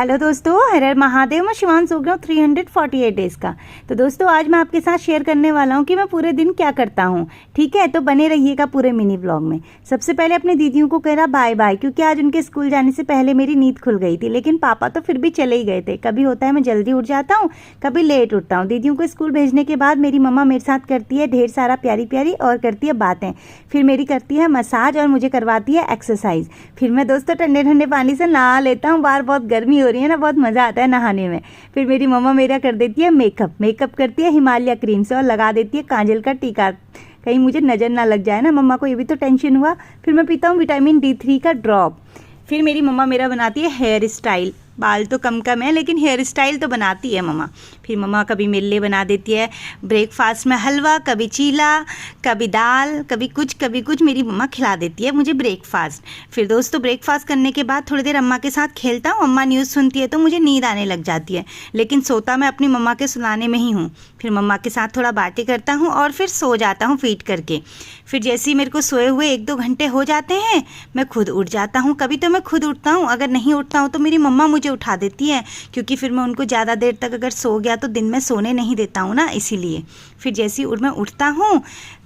Hello दोस्तों, हर हर महादेव। मैं शिवान सो गया हूँ 348 डेज का। तो दोस्तों आज मैं आपके साथ शेयर करने वाला हूँ कि मैं पूरे दिन क्या करता हूँ। ठीक है, तो बने रहिएगा पूरे मिनी ब्लॉग में। सबसे पहले अपनी दीदियों को कह रहा बाय बाय, क्योंकि आज उनके स्कूल जाने से पहले मेरी नींद खुल गई थी, लेकिन पापा तो फिर भी चले ही गए थे। कभी होता है मैं जल्दी उठ जाता हूँ, कभी लेट उठता हूँ। दीदियों को स्कूल भेजने के बाद मेरी मम्मा मेरे साथ करती है ढेर सारा प्यारी प्यारी और करती है बातें। फिर मेरी करती है मसाज और मुझे करवाती है एक्सरसाइज। फिर मैं दोस्तों ठंडे ठंडे पानी से नहा लेता हूँ। बाहर बहुत गर्मी हो रही है ना, बहुत मज़ा आता है नहाने में। फिर मेरी मम्मा मेरा कर देती है मेकअप करती है हिमालय क्रीम से और लगा देती है काजल का टीका, कहीं मुझे नज़र ना लग जाए ना। मम्मा को ये भी तो टेंशन हुआ। फिर मैं पीता हूँ विटामिन D3 का ड्रॉप। फिर मेरी मम्मा मेरा बनाती है हेयर स्टाइल। बाल तो कम कम है, लेकिन हेयर स्टाइल तो बनाती है मम्मा। फिर मम्मा कभी मेरे लिए बना देती है ब्रेकफास्ट में हलवा, कभी चीला, कभी दाल, कभी कुछ मेरी मम्मा खिला देती है मुझे ब्रेकफास्ट। फिर दोस्तों ब्रेकफास्ट करने के बाद थोड़ी देर अम्मा के साथ खेलता हूँ। अम्मा न्यूज़ सुनती है तो मुझे नींद आने लग जाती है, लेकिन सोता मैं अपनी मम्मा के सुलाने में ही हूँ। फिर मम्मा के साथ थोड़ा बातें करता हूँ और फिर सो जाता हूँ फीड करके। फिर जैसे ही मेरे को सोए हुए 1-2 घंटे हो जाते हैं, मैं खुद उठ जाता हूँ। कभी तो मैं खुद उठता हूँ, अगर नहीं उठता हूँ तो मेरी मम्मा मुझे उठा देती है, क्योंकि फिर मैं उनको ज़्यादा देर तक अगर सो गया तो दिन में सोने नहीं देता हूँ ना, इसीलिए। फिर जैसे ही मैं उठता हूँ,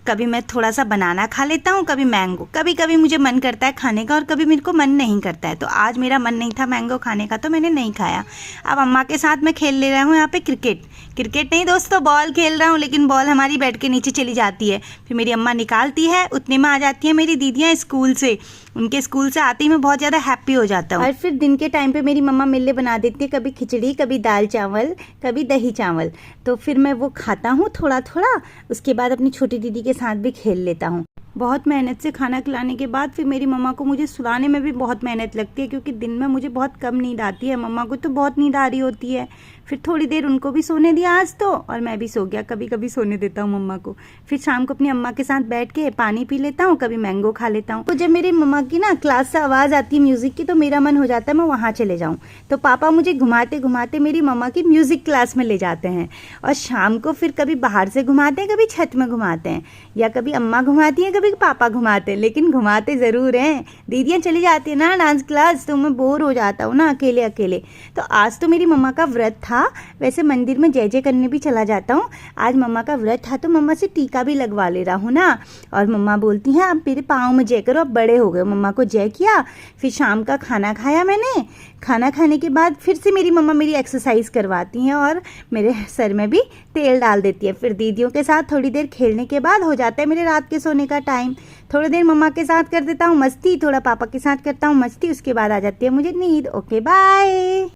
कभी मैं थोड़ा सा बनाना खा लेता हूँ, कभी मैंगो। कभी कभी मुझे मन करता है खाने का और कभी मेरे को मन नहीं करता है। तो आज मेरा मन नहीं था मैंगो खाने का, तो मैंने नहीं खाया। अब अम्मा के साथ मैं खेल ले रहा हूँ यहाँ पे क्रिकेट नहीं दोस्तों, बॉल खेल रहा हूँ, लेकिन बॉल हमारी बेड के नीचे चली जाती है। फिर मेरी अम्मा निकालती है, उतने में आ जाती है मेरी दीदियाँ स्कूल से। उनके स्कूल से आते ही मैं बहुत ज़्यादा हैप्पी हो जाता हूँ। और फिर दिन के टाइम पे मेरी मम्मा मेरे लिए बना देती है कभी खिचड़ी, कभी दाल चावल, कभी दही चावल। तो फिर मैं वो खाता हूँ थोड़ा थोड़ा। उसके बाद अपनी छोटी दीदी के साथ भी खेल लेता हूँ। बहुत मेहनत से खाना खिलाने के बाद फिर मेरी मम्मा को मुझे सुलाने में भी बहुत मेहनत लगती है, क्योंकि दिन में मुझे बहुत कम नींद आती है। मम्मा को तो बहुत नींद आ रही होती है। फिर थोड़ी देर उनको भी सोने दिया आज तो, और मैं भी सो गया। कभी कभी सोने देता हूँ मम्मा को। फिर शाम को अपनी अम्मा के साथ बैठ के पानी पी लेता हूँ, कभी मैंगो खा लेता हूँ। तो जब मेरी मम्मा की ना क्लास से आवाज़ आती है म्यूज़िक की, तो मेरा मन हो जाता है मैं वहाँ चले जाऊँ। तो पापा मुझे घुमाते घुमाते मेरी मम्मा की म्यूज़िक क्लास में ले जाते हैं, और शाम को फिर कभी बाहर से घुमाते हैं, कभी छत में घुमाते हैं, या कभी अम्मा घुमाती हैं, कभी पापा घुमाते हैं, लेकिन घुमाते ज़रूर हैं। दीदियाँ चली जाती है ना डांस क्लास, तो मैं बोर हो जाता हूँ ना अकेले अकेले। तो आज तो मेरी मम्मा का व्रत था। वैसे मंदिर में जय जय करने भी चला जाता हूँ। आज मम्मा का व्रत था तो मम्मा से टीका भी लगवा ले रहा हूँ ना। और मम्मा बोलती हैं आप मेरे पाँव में जय करो, अब बड़े हो गए। मम्मा को जय किया। फिर शाम का खाना खाया मैंने। खाना खाने के बाद फिर से मेरी मम्मा मेरी एक्सरसाइज करवाती हैं और मेरे सर में भी तेल डाल देती है। फिर दीदियों के साथ थोड़ी देर खेलने के बाद हो जाता है मेरे रात के सोने का टाइम। थोड़ी देर मम्मा के साथ कर देता हूँ मस्ती, थोड़ा पापा के साथ करता हूँ मस्ती, उसके बाद आ जाती है मुझे नींद। Okay bye.